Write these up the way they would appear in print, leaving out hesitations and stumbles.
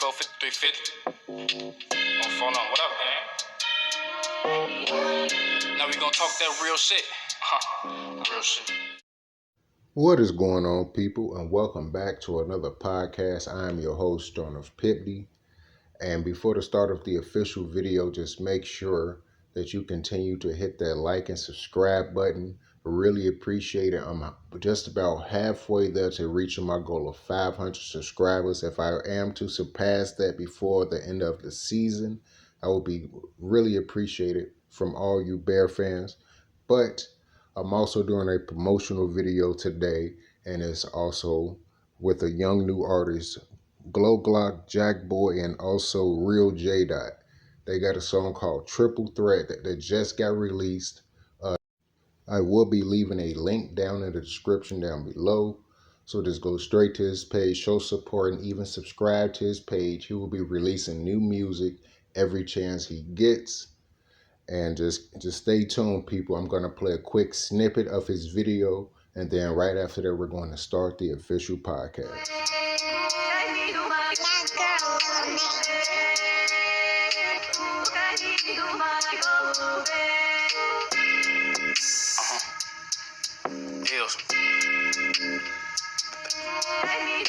54, 53, 50. On phone on. What up, man? Now we gonna talk that real shit. Real shit. What is going on, people, and welcome back to another podcast. I am your host, JONETH PIPTNE. And before the start of the official video, just make sure that you continue to hit that like and subscribe button. I really appreciate it. I'm just about halfway there to reaching my goal of 500 subscribers. If I am to surpass that before the end of the season, I will be really appreciated from all you Bear fans. But I'm also doing a promotional video today, and it's also with a young new artist, GLOOGLOCK, Jackboy, and also Real J Dot. They got a song called Triple Threat that just got released. I will be leaving a link down in the description down below. So just go straight to his page, show support, and even subscribe to his page. He will be releasing new music every chance he gets. And just stay tuned, people. I'm going to play a quick snippet of his video, and then right after that, we're going to start the official podcast.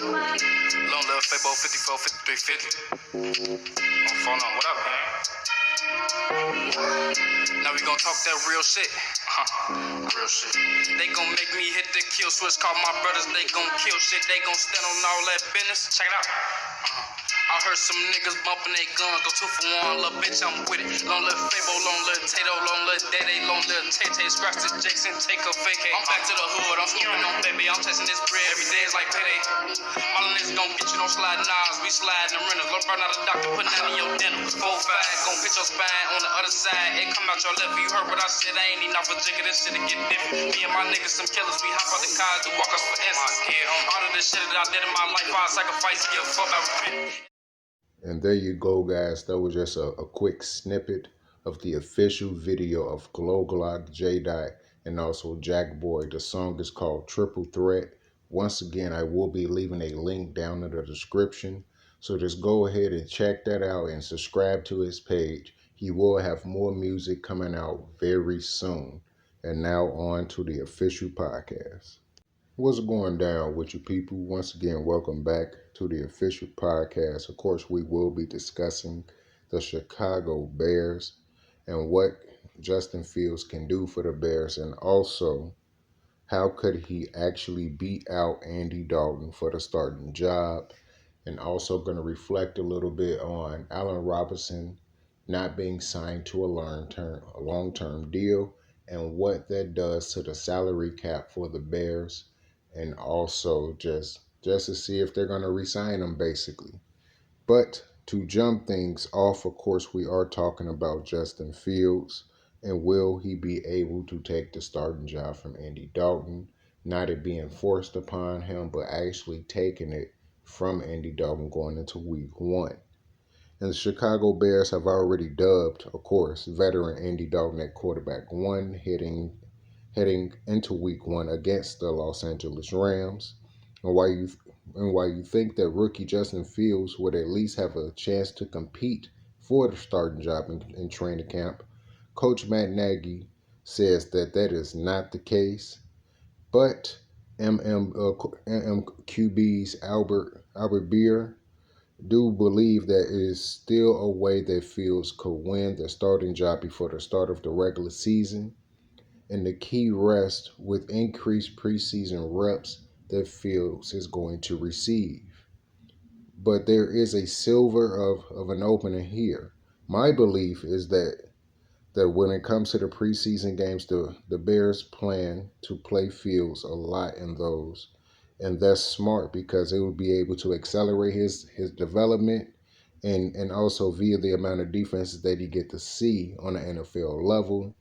Long Little Fabo 54, 53, 50. On phone on. What up, man? Now we gonna talk that real shit. Real shit. They gon' make me hit the kill switch. Call my brothers, they gon' kill shit. They gon' stand on all that business. Check it out. I heard some niggas bumping they guns, go 2 for 1, little bitch, I'm with it. Long little Fabo, long little Tato, long little Day, long little Tay, scratch this Jason, take a vacay. I'm back to the hood, I'm smoking on baby, I'm chasing this bread, every day is like payday. My niggas gon' get you, don't slide knives, we slide in the rentals. Don't burn out a doctor, put that in your dental. 4-5, gon' hit your spine on the other side, it come out your left. You heard what I said, I ain't even off a jigger, this shit to get different. Me and my niggas some killers, we hop out the cars to walk us for instance. All of this shit that I did in my life, I sacrifice, give a fuck, I repent. And there you go, guys. That was just a quick snippet of the official video of GLOOGLOCK, J Dot, and also Jackboy. The song is called Triple Threat. Once again, I will be leaving a link down in the description. So just go ahead and check that out and subscribe to his page. He will have more music coming out very soon. And now on to the official podcast. What's going down with you people? Once again, welcome back to the official podcast. Of course, we will be discussing the Chicago Bears and what Justin Fields can do for the Bears, and also how could he actually beat out Andy Dalton for the starting job, and also going to reflect a little bit on Allen Robinson not being signed to a long-term deal, and what that does to the salary cap for the Bears, and also just to see if they're going to re-sign him, basically. But to jump things off, of course, we are talking about Justin Fields, and will he be able to take the starting job from Andy Dalton? Not it being forced upon him, but actually taking it from Andy Dalton going into week 1. And the Chicago Bears have already dubbed, of course, veteran Andy Dalton at quarterback 1, heading into week 1 against the Los Angeles Rams. And while you think that rookie Justin Fields would at least have a chance to compete for the starting job in training camp, Coach Matt Nagy says that is not the case. But MMQB's Albert Beer do believe that it is still a way that Fields could win the starting job before the start of the regular season, and the key rests with increased preseason reps that Fields is going to receive. But there is a silver of an opening here. My belief is that when it comes to the preseason games, the Bears plan to play Fields a lot in those. And that's smart because it will be able to accelerate his development, and also via the amount of defenses that he get to see on the NFL level,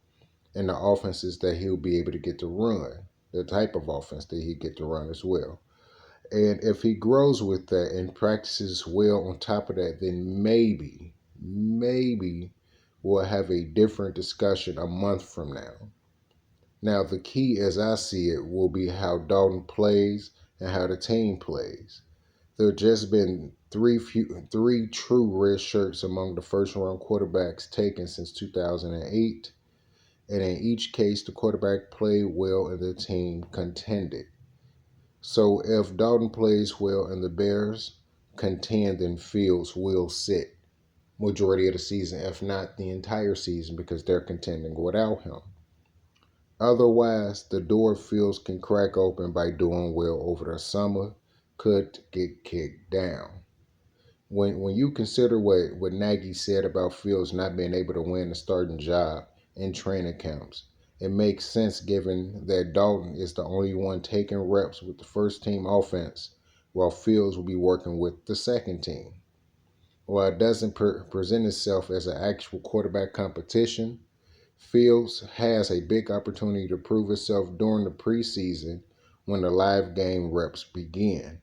and the offenses that he'll be able to get to run, the type of offense that he get to run as well. And if he grows with that and practices well on top of that, then maybe we'll have a different discussion a month from now. Now, the key, as I see it, will be how Dalton plays and how the team plays. There just been three true red shirts among the first round quarterbacks taken since 2008, and in each case, the quarterback played well and the team contended. So if Dalton plays well and the Bears contend, then Fields will sit majority of the season, if not the entire season, because they're contending without him. Otherwise, the door Fields can crack open by doing well over the summer could get kicked down. When you consider what Nagy said about Fields not being able to win a starting job in training camps, it makes sense given that Dalton is the only one taking reps with the first team offense while Fields will be working with the second team. While it doesn't present itself as an actual quarterback competition, Fields has a big opportunity to prove himself during the preseason when the live game reps begin.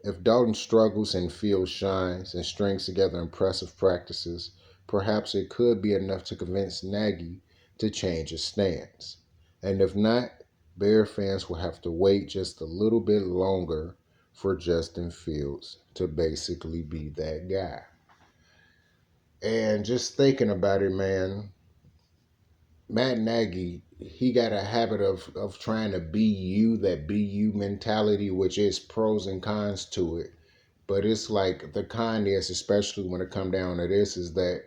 If Dalton struggles and Fields shines and strings together impressive practices, perhaps it could be enough to convince Nagy to change his stance. And if not, Bear fans will have to wait just a little bit longer for Justin Fields to basically be that guy. And just thinking about it, man, Matt Nagy, he got a habit of trying to be you, that be you mentality, which is pros and cons to it. But it's like the con is, especially when it come down to this, is that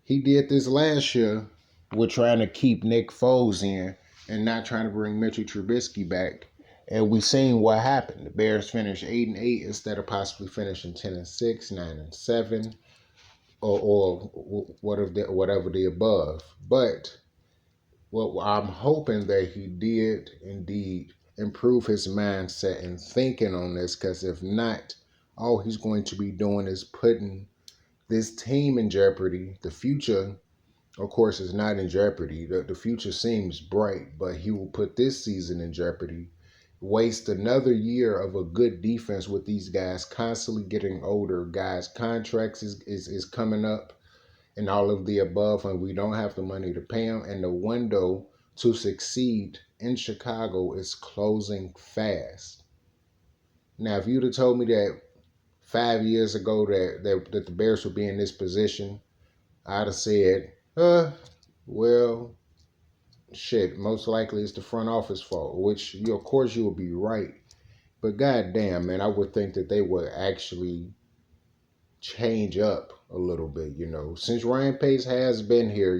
he did this last year with trying to keep Nick Foles in and not trying to bring Mitchell Trubisky back. And we seen what happened. The Bears finished 8-8 instead of possibly finishing 10-6, 9-7, or whatever the above. But well, I'm hoping that he did indeed improve his mindset and thinking on this, because if not, all he's going to be doing is putting this team in jeopardy. The future, of course, is not in jeopardy. The future seems bright, but he will put this season in jeopardy, waste another year of a good defense with these guys constantly getting older. Guys' contracts is coming up and all of the above, and we don't have the money to pay them, and the window to succeed in Chicago is closing fast. Now, if you'd have told me that 5 years ago that the Bears would be in this position, I'd have said, well, shit, most likely it's the front office fault, which of course you will be right. But goddamn, man, I would think that they would actually change up a little bit, Since Ryan Pace has been here,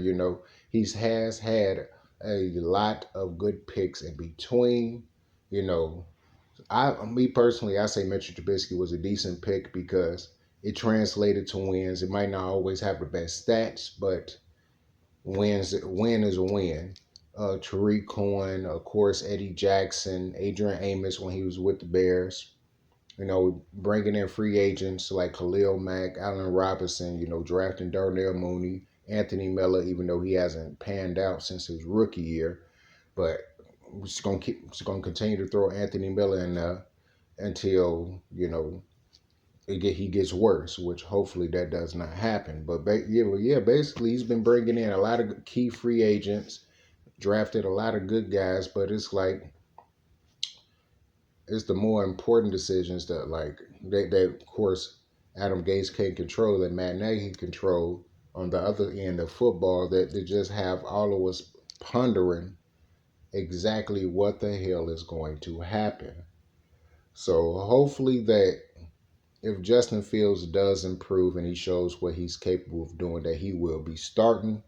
has had a lot of good picks in between. Me personally, I say Mitchell Trubisky was a decent pick because it translated to wins. It might not always have the best stats, but win is a win. Tariq Cohen, of course, Eddie Jackson, Adrian Amos when he was with the Bears. Bringing in free agents like Khalil Mack, Allen Robinson, drafting Darnell Mooney, Anthony Miller, even though he hasn't panned out since his rookie year. But we're just going to continue to throw Anthony Miller in there until, he gets worse, which hopefully that does not happen. But basically he's been bringing in a lot of key free agents, drafted a lot of good guys, but it's like, it's the more important decisions that of course Adam Gase can't control, that Matt Nagy control on the other end of football, that they just have all of us pondering exactly what the hell is going to happen. So hopefully that if Justin Fields does improve and he shows what he's capable of doing, that he will be starting.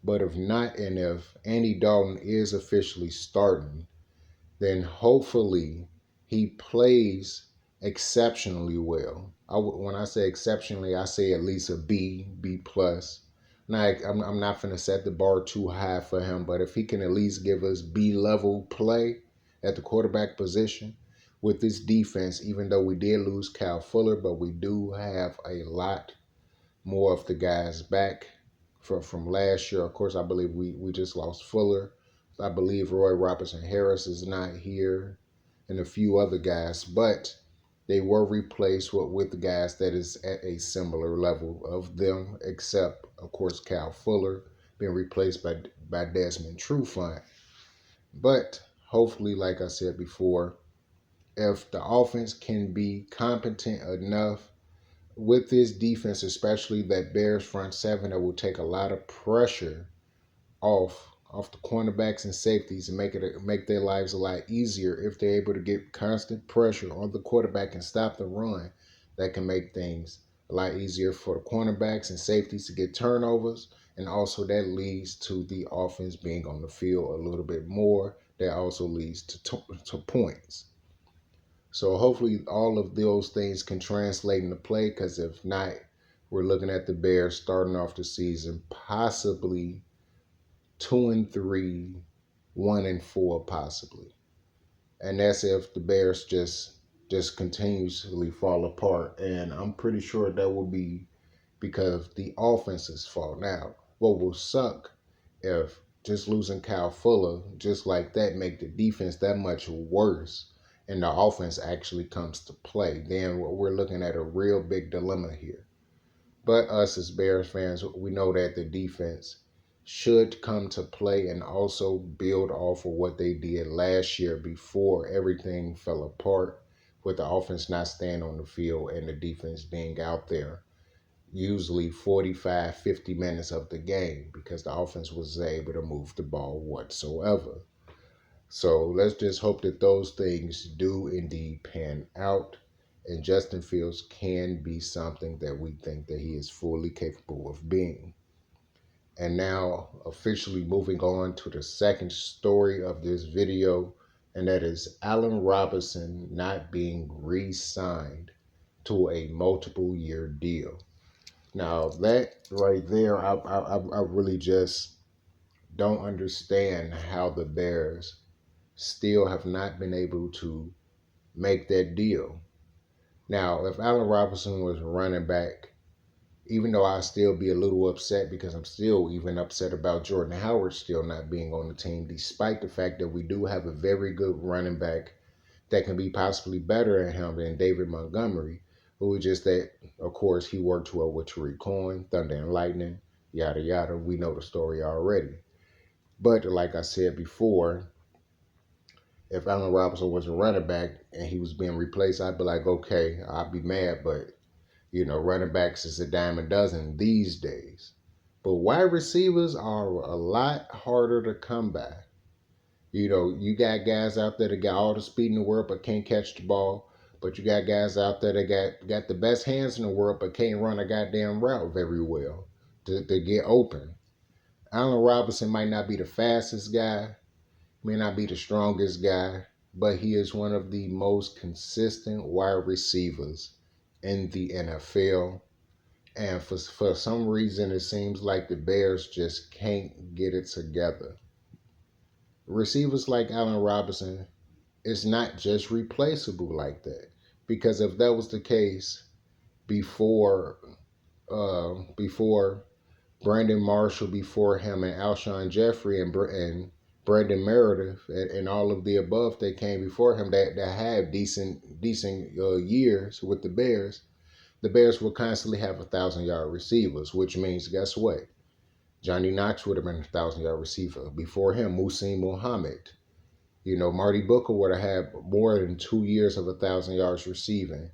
But if not, and if Andy Dalton is officially starting, then hopefully he plays exceptionally well. When I say exceptionally, I say at least a B plus. Now, I'm not going to set the bar too high for him, but if he can at least give us B level play at the quarterback position with this defense, even though we did lose Kyle Fuller, but we do have a lot more of the guys back from last year. Of course, I believe we just lost Fuller. I believe Roy Robertson Harris is not here, and a few other guys, but they were replaced with the guys that is at a similar level of them, except, of course, Cal Fuller being replaced by Desmond Trufant. But hopefully, like I said before, if the offense can be competent enough with this defense, especially that Bears front seven, that will take a lot of pressure off the cornerbacks and safeties and make their lives a lot easier if they're able to get constant pressure on the quarterback and stop the run. That can make things a lot easier for the cornerbacks and safeties to get turnovers, and also that leads to the offense being on the field a little bit more. That also leads to points. So hopefully all of those things can translate into play, because if not, we're looking at the Bears starting off the season possibly 2-3, 1-4 possibly. And that's if the Bears just continuously fall apart. And I'm pretty sure that will be because the offenses fall. Now, what will suck if just losing Kyle Fuller just like that make the defense that much worse and the offense actually comes to play, then we're looking at a real big dilemma here. But us as Bears fans, we know that the defense should come to play and also build off of what they did last year before everything fell apart, with the offense not staying on the field and the defense being out there usually 45, 50 minutes of the game because the offense was able to move the ball whatsoever. So let's just hope that those things do indeed pan out and Justin Fields can be something that we think that he is fully capable of being. And now officially moving on to the second story of this video, and that is Allen Robinson not being re-signed to a multiple year deal. Now that right there, I really just don't understand how the Bears still have not been able to make that deal. Now, if Allen Robinson was running back, even though I'd still be a little upset because I'm still even upset about Jordan Howard still not being on the team, despite the fact that we do have a very good running back that can be possibly better than him than David Montgomery. But we just that, of course, he worked well with Tariq Cohen, Thunder and Lightning, yada yada. We know the story already. But like I said before, if Allen Robinson was a running back and he was being replaced, I'd be like, okay, I'd be mad. But, running backs is a dime a dozen these days. But wide receivers are a lot harder to come by. You got guys out there that got all the speed in the world but can't catch the ball. But you got guys out there that got the best hands in the world but can't run a goddamn route very well to get open. Allen Robinson might not be the fastest guy, may not be the strongest guy, but he is one of the most consistent wide receivers in the NFL. And for some reason, it seems like the Bears just can't get it together. Receivers like Allen Robinson is not just replaceable like that. Because if that was the case before before Brandon Marshall before him and Alshon Jeffrey and Brandon Meredith and all of the above that came before him that had decent years with the Bears will constantly have 1,000-yard receivers, which means guess what? Johnny Knox would have been a 1,000-yard receiver. Before him, Muhsin Muhammad. Marty Booker would have had more than 2 years of 1,000 yards receiving.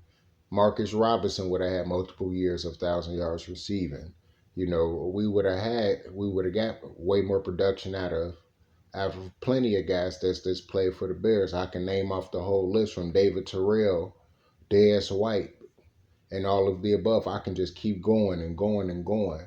Marcus Robinson would have had multiple years of 1,000 yards receiving. We would have got way more production out of plenty of guys that's played for the Bears. I can name off the whole list from David Terrell, Dez White, and all of the above. I can just keep going and going and going.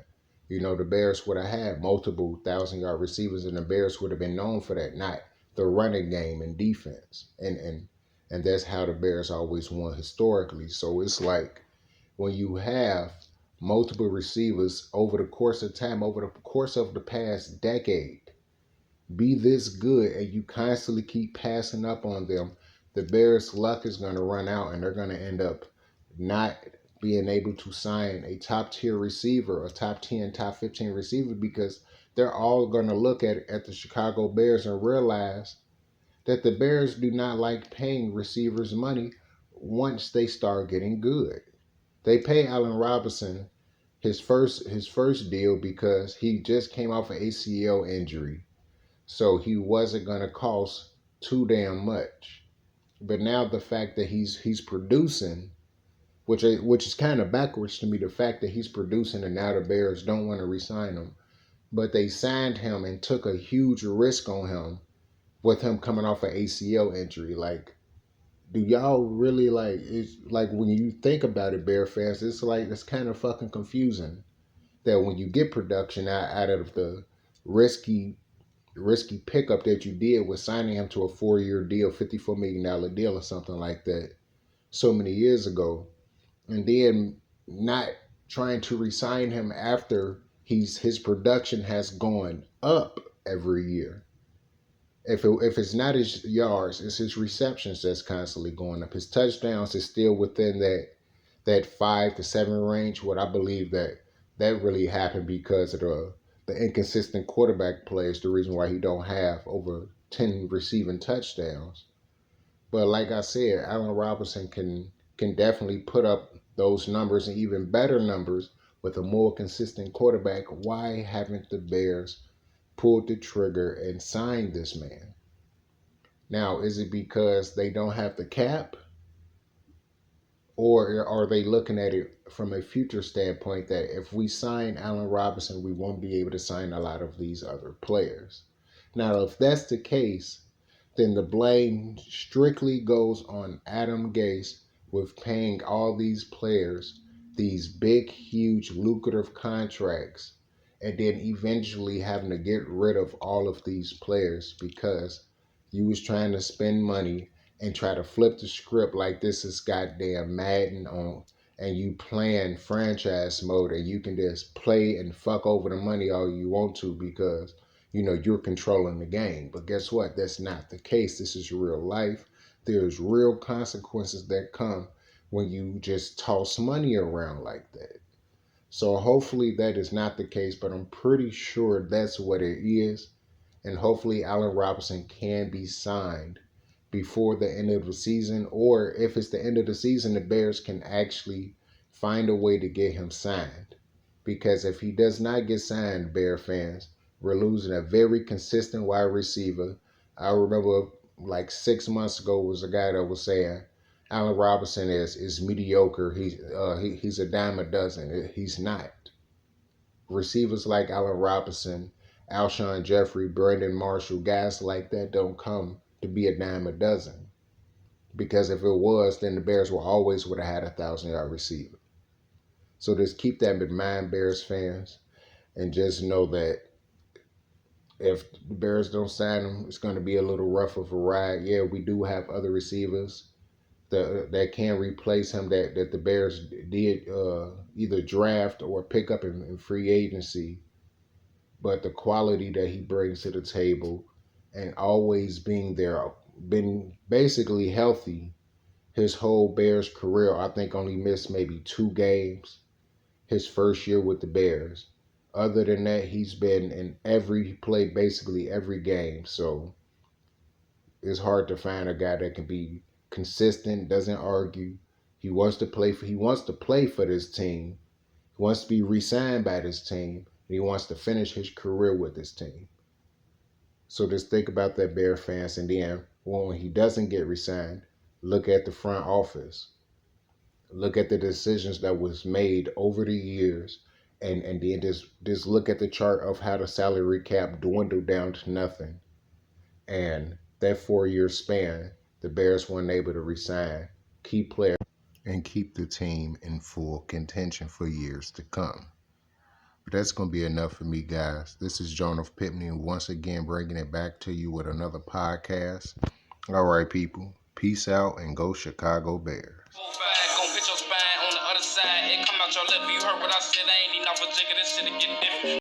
The Bears would have had multiple 1,000-yard receivers, and the Bears would have been known for that, not the running game and defense. And that's how the Bears always won historically. So it's like when you have multiple receivers over the course of time, over the course of the past decade, be this good and you constantly keep passing up on them, the Bears' luck is going to run out and they're going to end up not being able to sign a top-tier receiver, a top 10, top 15 receiver, because they're all going to look at the Chicago Bears and realize that the Bears do not like paying receivers money once they start getting good. They pay Allen Robinson his first deal because he just came off an ACL injury. So he wasn't going to cost too damn much. But now the fact that he's producing, which is kind of backwards to me, the fact that he's producing and now the Bears don't want to re-sign him, but they signed him and took a huge risk on him with him coming off an ACL injury. Like, do y'all really like? It's like when you think about it, Bear fans, it's kind of fucking confusing that when you get production out of the risky pickup that you did with signing him to a 4-year deal, $54 million deal or something like that so many years ago, and then not trying to re-sign him after his production has gone up every year. If it's not his yards, it's his receptions that's constantly going up. His touchdowns is still within that 5 to 7 range. What I believe that really happened because of the inconsistent quarterback plays. The reason why he don't have over 10 receiving touchdowns. But like I said, Allen Robinson can definitely put up those numbers and even better numbers with a more consistent quarterback. Why haven't the Bears pulled the trigger and signed this man? Now, is it because they don't have the cap? Or are they looking at it from a future standpoint that if we sign Allen Robinson, we won't be able to sign a lot of these other players? Now, if that's the case, then the blame strictly goes on Adam Gase with paying all these players these big, huge, lucrative contracts and then eventually having to get rid of all of these players because you was trying to spend money and try to flip the script like this is goddamn Madden on, and you playing franchise mode and you can just play and fuck over the money all you want to because you're controlling the game. But guess what? That's not the case. This is real life. There's real consequences that come when you just toss money around like that. So hopefully that is not the case, but I'm pretty sure that's what it is. And hopefully Allen Robinson can be signed before the end of the season, or if it's the end of the season, the Bears can actually find a way to get him signed. Because if he does not get signed, Bear fans, we're losing a very consistent wide receiver. I remember like 6 months ago was a guy that was saying Allen Robinson is mediocre. He's a dime a dozen. He's not. Receivers like Allen Robinson, Alshon Jeffrey, Brandon Marshall, guys like that don't come to be a dime a dozen. Because if it was, then the Bears would have had a 1,000-yard receiver. So just keep that in mind, Bears fans, and just know that if the Bears don't sign him, it's going to be a little rough of a ride. Yeah, we do have other receivers that can replace him that the Bears did either draft or pick up in free agency. But the quality that he brings to the table and always being there, been basically healthy his whole Bears career. I think only missed maybe 2 games his first year with the Bears. Other than that, he's been in he played basically every game. So it's hard to find a guy that can be consistent, doesn't argue. He wants to play for this team. He wants to be re-signed by this team. And he wants to finish his career with this team. So just think about that, Bear fans. And then when he doesn't get re-signed, look at the front office. Look at the decisions that was made over the years. And then just look at the chart of how the salary cap dwindled down to nothing. And that 4-year span, the Bears weren't able to re-sign key players and keep the team in full contention for years to come. But that's going to be enough for me, guys. This is JONETH PIPTNE once again bringing it back to you with another podcast. All right, people. Peace out and go Chicago Bears. Gonna hit your spine on the other side. It come out your lip. You heard what I said. I ain't even off a jigger. This shit get different.